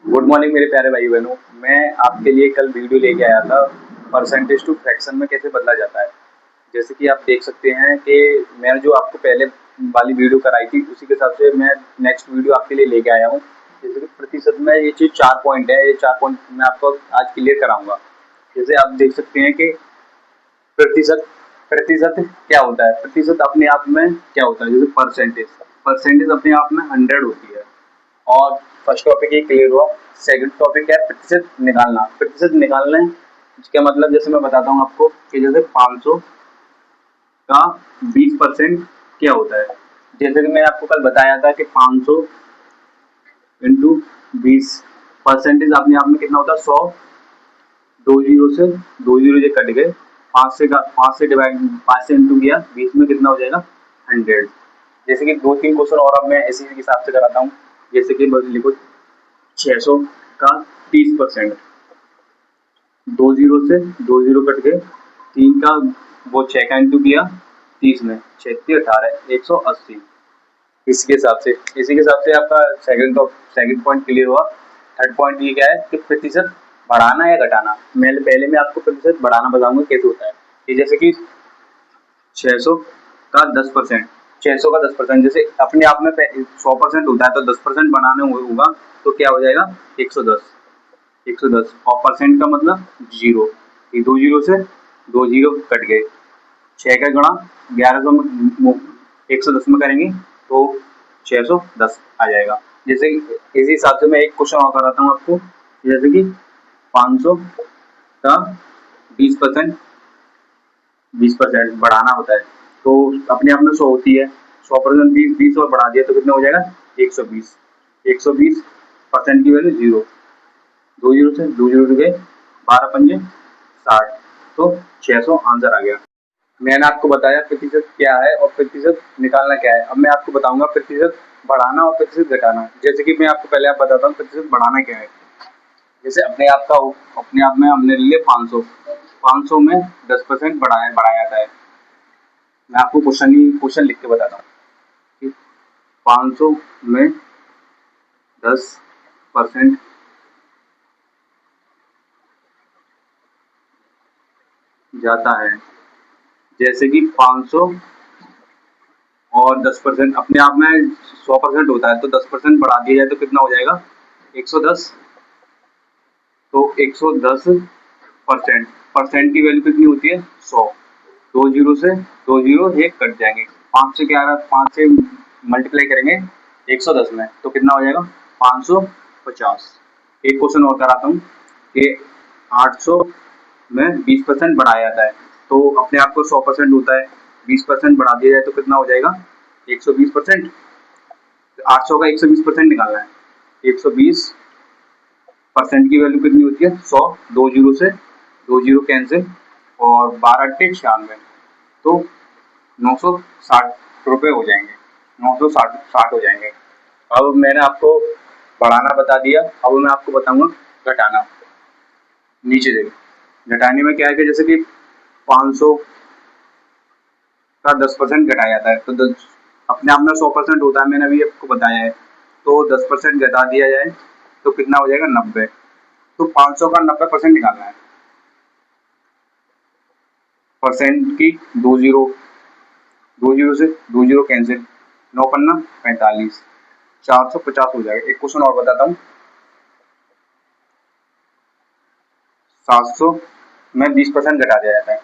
Good morning मेरे प्यारे भाई बहनों। मैं आपके लिए कल वीडियो लेके आया था, परसेंटेज टू फ्रैक्शन में कैसे बदला जाता है। जैसे कि आप देख सकते हैं कि मैंने जो आपको पहले वाली वीडियो कराई थी उसी के हिसाब से मैं नेक्स्ट वीडियो आपके लिए लेके आया हूँ। जैसे कि प्रतिशत में ये चीज़ 4 पॉइंट है, ये 4 पॉइंट मैं आपको आज क्लियर कराऊंगा। जैसे आप देख सकते हैं कि प्रतिशत प्रतिशत क्या होता है। प्रतिशत अपने आप में क्या होता है, जैसे परसेंटेज परसेंटेज अपने आप में 100 होती है। और फर्स्ट टॉपिक ये क्लियर हुआ। सेकंड टॉपिक है प्रतिशत निकालना। प्रतिशत निकालने इसका मतलब जैसे मैं बताता हूँ आपको कि जैसे 500 का 20% क्या होता है। जैसे कि मैंने आपको कल बताया था कि 500 इंटू 20 परसेंटेज अपने आप में कितना होता है 100। दो जीरो से दो जीरो जो कट गए, 5 से इंटू किया 20 में कितना हो जाएगा 100। जैसे कि 2-3 क्वेश्चन और अब मैं इसी के हिसाब से कराता हूँ। जैसे कि लिखो 600 का 30%। दो जीरो से दो जीरो कट गए, तीन का वो 6 का इंटू किया 30 में 6 18 180। इसी के हिसाब से आपका सेकंड पॉइंट क्लियर हुआ। थर्ड पॉइंट ये क्या है कि प्रतिशत बढ़ाना या घटाना। मैं पहले मैं आपको प्रतिशत बढ़ाना बताऊंगा कैसे होता है। कि जैसे कि 600 का 10%, 600 का 10% जैसे अपने आप में 100% होता है तो 10% बनाने होगा तो क्या हो जाएगा 110। 110 और परसेंट का मतलब जीरो। दो जीरो से दो जीरो कट गए, 6 का गुणा 1100 में 110 में करेंगे तो 610 आ जाएगा। जैसे इसी हिसाब से मैं एक क्वेश्चन और कराता हूँ आपको। जैसे कि 500 का 20% 20% बढ़ाना होता है तो अपने आप में 100 होती है। 100% 20 और बढ़ा दिया तो कितना हो जाएगा 120। 120% की वैल्यू जीरो। दो जीरो से दो जीरो गए, 12×5 = 60 तो 600 आंसर आ गया। मैंने आपको बताया प्रतिशत क्या है और प्रतिशत निकालना क्या है। अब मैं आपको बताऊंगा प्रतिशत बढ़ाना और प्रतिशत घटाना। जैसे कि मैं आपको पहले आप बताता हूँ प्रतिशत बढ़ाना क्या है। जैसे अपने आप में हमने ले 500 में 10% बढ़ाया जाता है। मैं आपको क्वेश्चन लिख के बताता हूँ कि 500 में 10% जाता है। जैसे कि 500 और 10% अपने आप में 100% होता है तो 10% बढ़ा दिया जाए तो कितना हो जाएगा 110। तो 110% परसेंट की वैल्यू कितनी होती है 100। दो जीरो से दो जीरो ये कट जाएंगे, 5 से मल्टीप्लाई करेंगे 110 में तो कितना हो जाएगा 550। एक क्वेश्चन और कराता हूँ कि 800 में 20% बढ़ाया जाता है तो अपने आप को 100% होता है, 20% बढ़ा दिया जाए तो कितना हो जाएगा 120%। 800 का 120% निकालना है। 120% की वैल्यू कितनी होती है 100। दो जीरो से दो जीरो कैंसिल और 12×8 = 96 तो 960 रुपये हो जाएंगे। 960 हो जाएंगे। अब मैंने आपको बढ़ाना बता दिया, अब मैं आपको बताऊंगा घटाना। नीचे देखिए घटाने में क्या है कि जैसे कि 500 का 10% घटाया जाता है तो अपने आप में 100% होता है, मैंने अभी आपको बताया है। तो 10% घटा दिया जाए तो कितना हो जाएगा 90। तो 500 का 90% निकालना है। परसेंट की दो जीरो से दो जीरो कैंसिल, 9×5 = 45, 450 हो जाएगा। एक क्वेश्चन और बताता हूँ। 700 में 20% घटा दिया जाता है।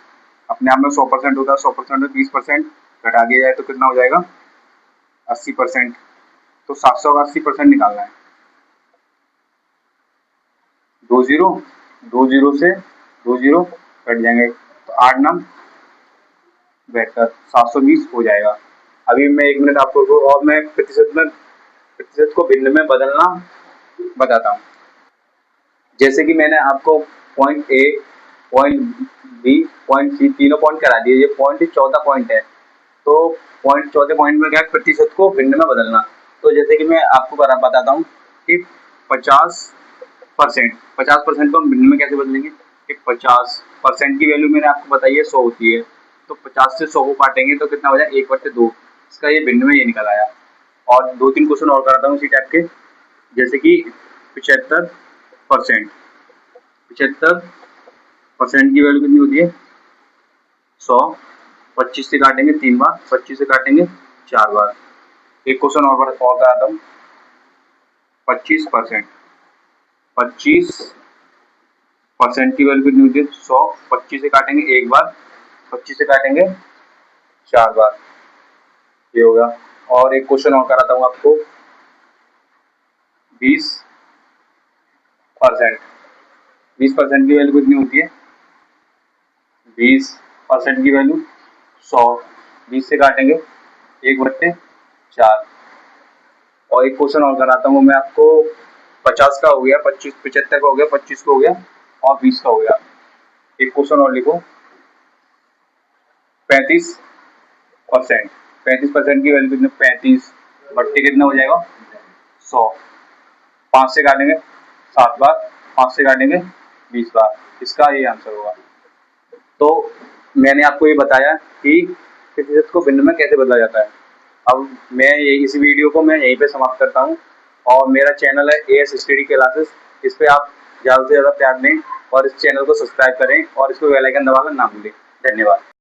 अपने आप में 100% होता है, 100% में 20% घटा दिया जाए तो कितना हो जाएगा 80%। तो 700 का 80% निकालना है। दो जीरो से दो जीरो कट जाएंगे तो 8×9 = 720 हो जाएगा। अभी मैं 1 मिनट आपको और मैं प्रतिशत को भिन्न में बदलना बताता हूँ। जैसे कि मैंने आपको point A, point B, point C तीनों पॉइंट करा दिए। ये पॉइंट चौथा पॉइंट है तो चौथे पॉइंट में क्या है प्रतिशत को भिन्न में बदलना। तो जैसे कि मैं आपको बताता हूँ कि 50% को हम भिन्न में कैसे बदलेंगे कि 50% की वैल्यू मैंने आपको बताई है 100 होती है तो 50 से 100 को काटेंगे तो कितना हो जाए 1/2। इसका ये भिन्न में ये निकल आया। और 2-3 क्वेश्चन और कराता हूँ इसी टाइप के। जैसे कि 75%। 75% की वैल्यू कितनी होती है 100। 25 से काटेंगे 3 बार, 25 से काटेंगे 4 बार। एक क्वेश्चन और कराता हूँ। 25% 25% की वैल्यू कितनी होती है 100। 25 से काटेंगे एक बार, 25 से काटेंगे 4 बार, ये होगा। और एक क्वेश्चन और कराता हूँ आपको। 20% 20% की वैल्यू कितनी होती है 20% की वैल्यू 100। 20 से काटेंगे 1/4। और एक क्वेश्चन और कराता हूँ मैं आपको। 50 का हो गया, 25 75 का हो गया, 25 का हो गया और 20 का हो गया। एक क्वेश्चन और लिखो। 35% 35% की वैल्यू कितनी 35 बट्टे कितना हो जाएगा 100। 5 से काटेंगे 7 बार, 5 से काटेंगे 20 बार। इसका ये आंसर होगा। तो मैंने आपको ये बताया कि प्रतिशत को भिन्न में कैसे बदला जाता है। अब मैं इस वीडियो को मैं यहीं पे समाप्त करता हूँ। और मेरा चैनल है AS स्टडी क्लासेस, इस पे आप ज़्यादा से ज़्यादा प्यार दें और इस चैनल को सब्सक्राइब करें और इसको बेल आइकन दबाना ना भूलें। धन्यवाद।